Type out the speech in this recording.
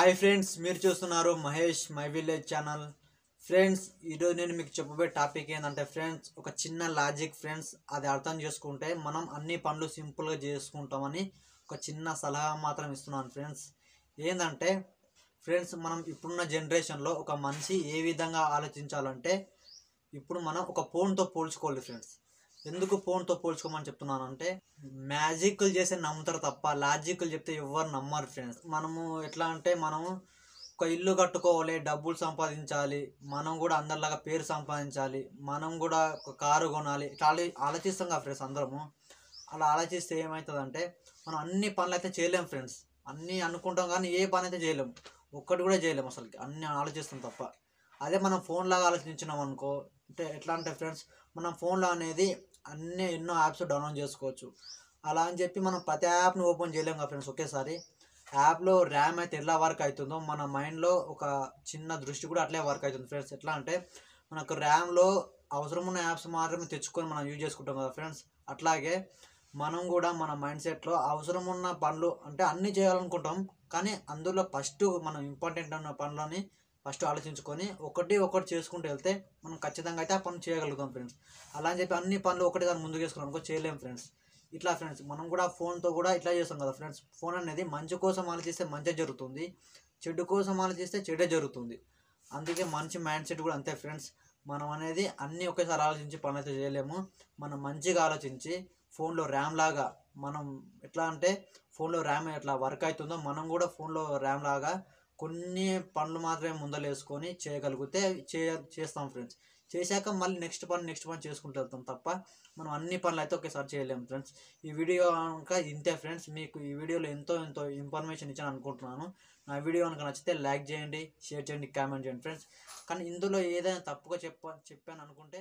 Hi friends, మీరు చూస్తున్నారు Mahesh my village channel. Friends, ఈరోజు నేను మీకు చెప్పబోయే టాపిక్ ఏంటంటే ఫ్రెండ్స్, ఒక చిన్న లాజిక్ ఫ్రెండ్స్. అది అర్థం చేసుకుంటే మనం అన్ని పనులు సింపుల్గా చేసుకుంటామని ఒక చిన్న సలహా మాత్రం ఇస్తున్నాను ఫ్రెండ్స్. ఏంటంటే ఫ్రెండ్స్, మనం ఇప్పుడున్న జనరేషన్లో ఒక మనిషి ఏ విధంగా ఆలోచించాలంటే, ఇప్పుడు మనం ఒక ఫోన్తో పోల్చుకోవాలి ఫ్రెండ్స్. ఎందుకు ఫోన్తో పోల్చుకోమని చెప్తున్నానంటే, మ్యాజిక్లు చేసే నమ్ముతారు తప్ప లాజిక్లు చెప్తే ఎవరు నమ్మరు ఫ్రెండ్స్. మనము ఎట్లా అంటే, మనము ఒక ఇల్లు కట్టుకోవాలి, డబ్బులు సంపాదించాలి, మనం కూడా అందరిలాగా పేరు సంపాదించాలి, మనం కూడా ఒక కారు కొనాలి, ఇట్లా ఆలోచిస్తాం కదా ఫ్రెండ్స్ అందరము. అలా ఆలోచిస్తే ఏమవుతుందంటే, మనం అన్ని పనులు అయితే చేయలేం ఫ్రెండ్స్. అన్నీ అనుకుంటాం కానీ ఏ పని అయితే చేయలేము, ఒక్కటి కూడా చేయలేము అసలుకి, అన్నీ ఆలోచిస్తాం తప్ప. అదే మనం ఫోన్ లాగా ఆలోచించినాం అనుకో, అంటే ఎట్లా అంటే ఫ్రెండ్స్, మనం ఫోన్లో అనేది ఎన్నో యాప్స్ డౌన్లోడ్ చేసుకోవచ్చు. అలా అని చెప్పి మనం ప్రతి యాప్ని ఓపెన్ చేయలేము కదా ఫ్రెండ్స్ ఒకేసారి. యాప్లో ర్యామ్ అయితే ఎలా వర్క్ అవుతుందో, మన మైండ్లో ఒక చిన్న దృష్టి కూడా అట్లే వర్క్ అవుతుంది ఫ్రెండ్స్. ఎట్లా అంటే, మనకు ర్యామ్లో అవసరం ఉన్న యాప్స్ మాత్రమే తెచ్చుకొని మనం యూజ్ చేసుకుంటాం కదా ఫ్రెండ్స్. అట్లాగే మనం కూడా మన మైండ్ సెట్లో అవసరం ఉన్న పనులు అంటే అన్నీ చేయాలనుకుంటాం, కానీ అందులో ఫస్ట్ మనం ఇంపార్టెంట్ ఉన్న పనులని ఫస్ట్ ఆలోచించుకొని ఒకటి చేసుకుంటూ వెళ్తే మనం ఖచ్చితంగా అయితే ఆ పని చేయగలుగుతాం ఫ్రెండ్స్. అలా అని చెప్పి అన్ని పనులు ఒకటి దాన్ని ముందుకు వేసుకున్నాం అనుకో, చేయలేం ఫ్రెండ్స్. ఇట్లా ఫ్రెండ్స్, మనం కూడా ఫోన్తో కూడా ఇట్లా చేస్తాం కదా ఫ్రెండ్స్. ఫోన్ అనేది మంచి కోసం ఆలోచిస్తే మంచి జరుగుతుంది, చెడు కోసం ఆలోచిస్తే చెడే జరుగుతుంది. అందుకే మంచి మైండ్ సెట్ కూడా అంతే ఫ్రెండ్స్. మనం అనేది అన్నీ ఒకేసారి ఆలోచించి పని అయితే చేయలేము. మనం మంచిగా ఆలోచించి ఫోన్లో ర్యామ్ లాగా, మనం ఎట్లా అంటే ఫోన్లో ర్యామ్ ఎట్లా వర్క్ అవుతుందో, మనం కూడా ఫోన్లో ర్యామ్ లాగా కొన్ని పనులు మాత్రమే ముందలు వేసుకొని చేయగలిగితే చేస్తాం ఫ్రెండ్స్. చేశాక మళ్ళీ నెక్స్ట్ పని చేసుకుంటూ వెళ్తాం తప్ప మనం అన్ని పనులు అయితే ఒకేసారి చేయలేము ఫ్రెండ్స్. ఈ వీడియో కనుక ఇంతే ఫ్రెండ్స్. మీకు ఈ వీడియోలో ఎంతో ఇన్ఫర్మేషన్ ఇచ్చాను అనుకుంటున్నాను. నా వీడియో కనుక నచ్చితే లైక్ చేయండి, షేర్ చేయండి, కామెంట్ చేయండి ఫ్రెండ్స్. కానీ ఇందులో ఏదైనా తప్పుగా చెప్పాను అనుకుంటే